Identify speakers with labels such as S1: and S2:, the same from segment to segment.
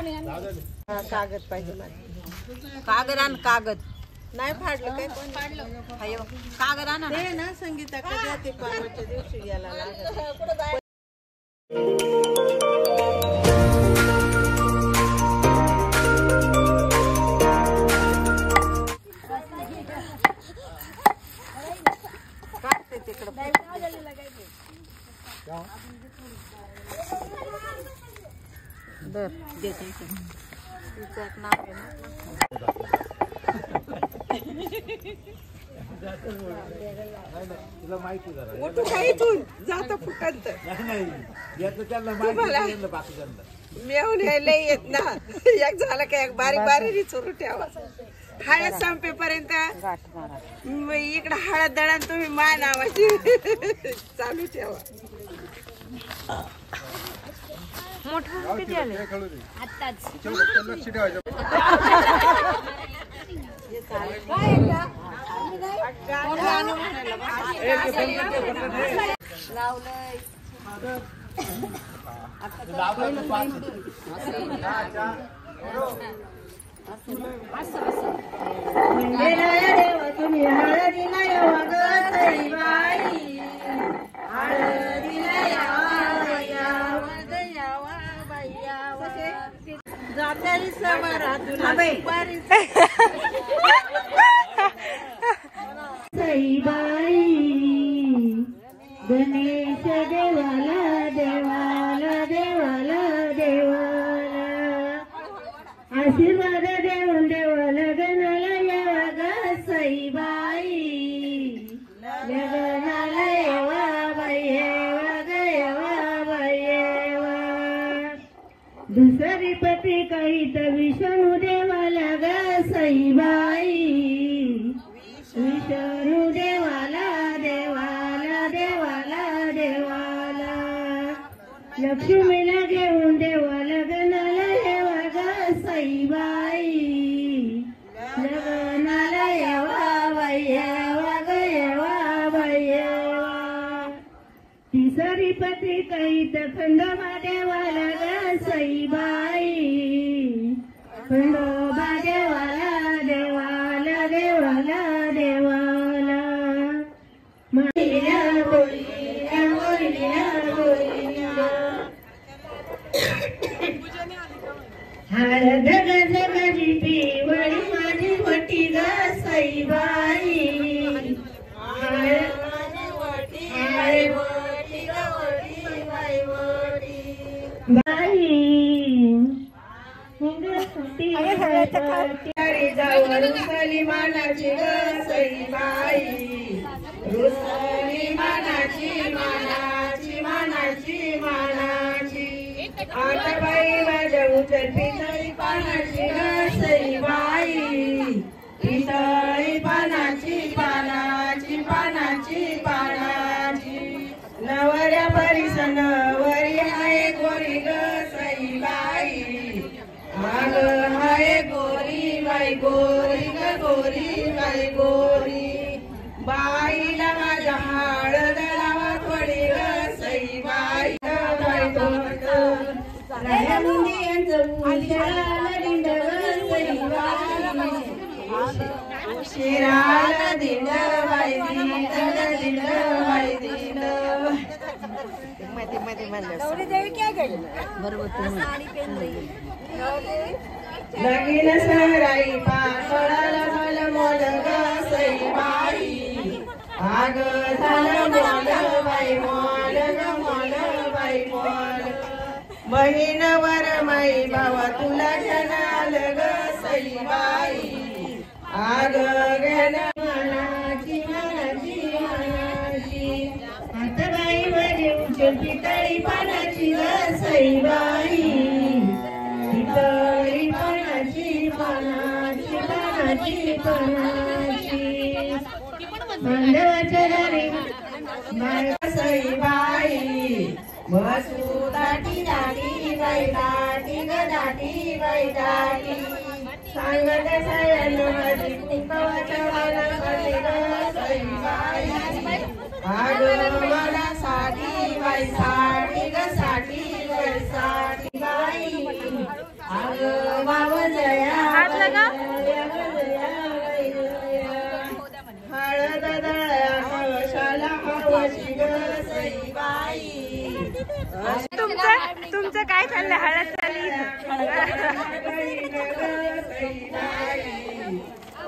S1: कागद पाहिजे
S2: कागद आण कागद
S1: नाही फाडलं काय कोण
S2: अयो कागद आण
S1: ते ना संगीता कधी ते परवाच्या दिवशी गेला लागत काढते तिकडं दर देते तिचं नाव आहे ना
S3: तुला माहिती जरा
S1: मोठं काही इथून जातं फुटत
S3: नाही याचं त्यांना माहिती बाकीच्यांना
S1: मेवून लय येत ना एक झालं का एक बारीक बारीक चुरू ठेवा हळद संपेपर्यंत इकडं हळद दळण तुम्ही मा नावाची चालू ठेवा
S2: मोठं किती आले
S4: आत्ताच
S3: लक्ष ठेवायचं
S1: तुम्ही हळदीला यावा ग सईबाई हळदीला यावा बाई यावा जात्यारी समारातून सईबाई गणेश देवाला देवाला देवाला देवाला आशीर्वाद देऊन देवाला गणाला यावा ग सईबाई गणाला यावा बाई येवा ग येवा बाई येवा दुसरी पती काही तर विष्णू देवाला ग सईबाई विष्णू देवाला देवाला देवाला देवाला लक्ष्मीला घेऊन देवाला गणाला येवा ग सईबाई लग्नाला येवा बाई येवा ग येवा बाई येवा तिसरी पती काही तर खंडोबा देवाला ग सईबाई खंडोबा देवाला देवाला देवाला देवाला मैया बोलिया बोलिया बोलिया हळद गजगजी पिवळी माझी वटी ग सईबाई हळद बाई रुसली मानाची ग सईबाई रुसली मानाची मानाची मानाची मानाची आता बाई माझ्या उचल पितळी पानाची ग सईबाई पितळी पानाची पानाची पानाची पानाची नवऱ्या परिस नवरी हाय गोरी ग सईबाई आग हाय गोरी बाई गोरी ग गोरी बाई गोरी बाईला माझ्या हळद लावा थोडी ग सईबाई बाई शिराला दिंड बाई दिंड दिंड बाई दिंड मध्ये मध्ये लगीन सराई पाकळाला मला मोल ग सईबाई आग झालं मोल बाई मोल ग मोल बाई मोल बहीण वर माई बाबा तुला जनाल ग सईबाई आग घेण मनाची मनाची मनाची आता बाई माझी उचल पितळी पानाची ग सईबाई पितळी पानाची पानाची पानाची पानाची बांधवाच्या दारी सईबाई बसू दाटी दाटी बाई दाटी ग दाटी बाई दाटी सांगत सयानं माझी कुंकवाच्या वाला ग सईबाई आग मला साठी बाई साठी ग साठी बाई साठी बाई आग
S2: कोणता का
S1: हळद दळ्या कळशाला हवशी ग सईबाई.
S2: तुमचं काय चाललंय हळद चालली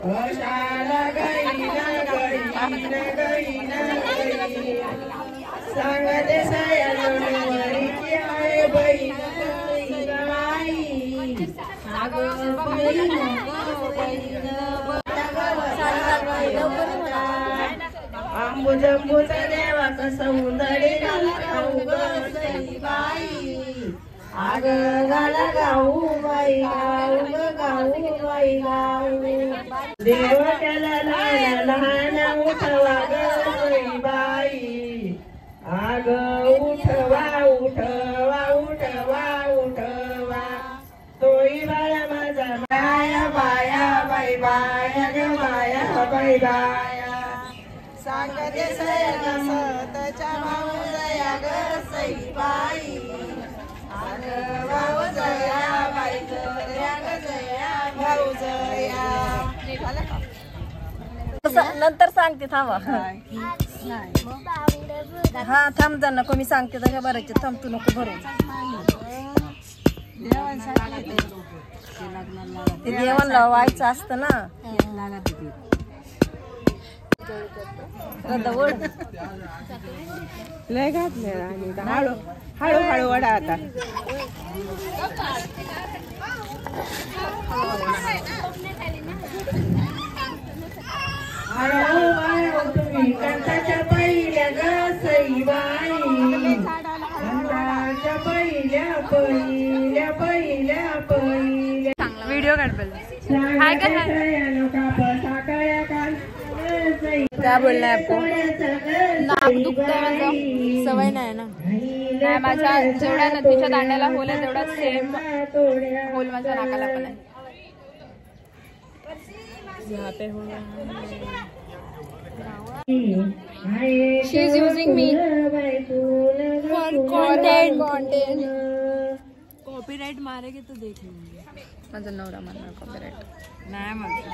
S1: कळशाला गईन सांगते सयानवरी की आहे बहीण सईबाई. अगं बहीण अंबुज अंबुज देवाचा सौंदर्य गाऊ ग सईबाई. आग गाला गाऊ बाई गाऊ ग गाऊ बाई गाऊ. देव त्याला लहान लहान उठवा ग सईबाई. आग उठवा उठवा उठवा उठवा तोई बाळा माझा बाया बाया बाई बाया ग बाया बाई बाया. सांगते सया सतच्या भाऊ जया ग सईबाई. आग भाऊ जया बाई जया ग जया भाऊ जया.
S2: नंतर सांगते थांबा हा थांब जा नको मी सांगते तशा भरायचे थांब तू नको भरू ते जेवण लावायचं असतं ना
S1: लय घातले आणि हळू हळू हळू वडा आता. हळू तुम्ही कंठाच्या पहिल्या ग सईबाई. कंठाच्या पहिल्या पहिल्या पहिल्या पहिल्या
S2: व्हिडिओ काढ
S4: क्या बोलना है आपको? नाक दुखतं सवय नाही ना. नाही माझ्या जेवढ्या नदीच्या दांड्याला होल आहे तेवढा सेम होल माझ्या नाकाला पण आहे. यहाँ पे हो she is using me for content. Copyright मारेगे तो देख लेंगे. माझा नवरा म्हणणार कॉपीराइट नाही म्हणतो.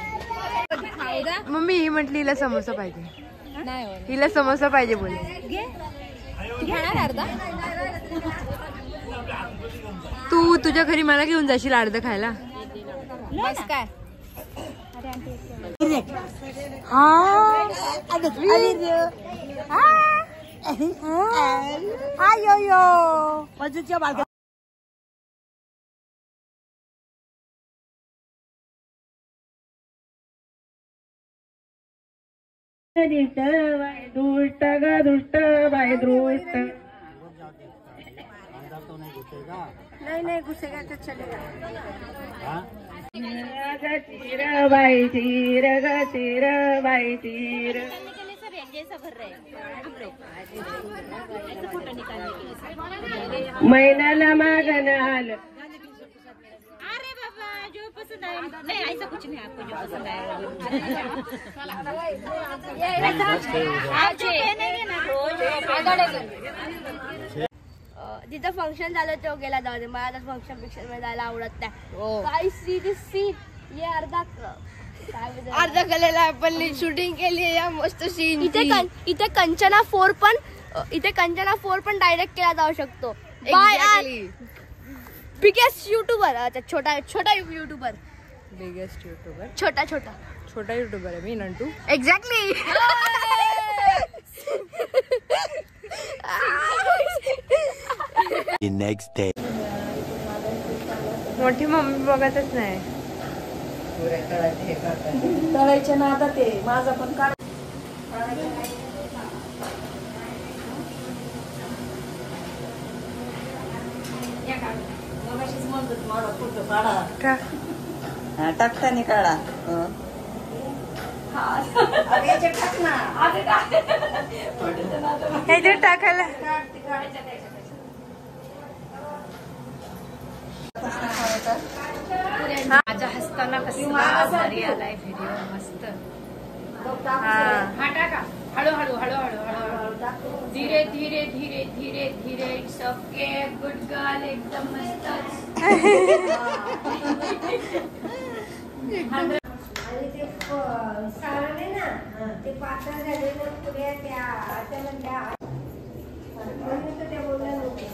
S2: मम्मी ही म्हटली हिला समोसा पाहिजे
S4: नाही
S2: हिला समोसा पाहिजे बोल
S4: घेणार अर्धा.
S2: तू तुझ्या घरी मला घेऊन जाशील अर्ध खायला.
S4: बस काय
S1: दुष्ट ग दुष्ट बाय दृष्ट.
S2: नहीं घुसेगा तो चलेगा.
S1: चिर बाई चिर ग चिर बाई चिर. महिन्याला मागण आलं.
S4: अरे बाबा जो पसंद आए नहीं ऐसा कुछ नहीं आपको जो पसंद आए आप जो पहनेंगे ना रोज.
S5: जिथं फंक्शन झालं तो गेला जाऊ दे. मला तर फंक्शन पिक्चर मध्ये जायला आवडत नाही. काय सी ये अर्धा केलेला आपण शूटिंग केली या मस्त सीन. इथे कंचना 4 पण डायरेक्ट केला जाऊ शकतो. By biggest YouTuber. छोटा युट्यूबर.
S4: बिगेस्ट युट्यूबर
S5: छोटा
S4: युट्यूबर आहे मी नंटू.
S5: एक्झॅक्टली.
S6: नेक्स्ट डे
S2: मोठी मम्मी बघतच नाही.
S1: तळायचे ना आता ते माझा पण काढ. टाकताना काढा.
S2: ह्याच्यात टाकायला
S4: माझ्या हसताना कसला भारी आलाय व्हिडिओ मस्त. हा टाका हळूहळू धीरे धीरे धीरे धीरे धीरे. इट्स ओके गुड गर्ल एकदम मस्त.
S6: आणि ते सारण आहे ना ते पातळ झालेलं पुऱ्या त्या म्हणल्या त्या बोलल्या नव्हत्या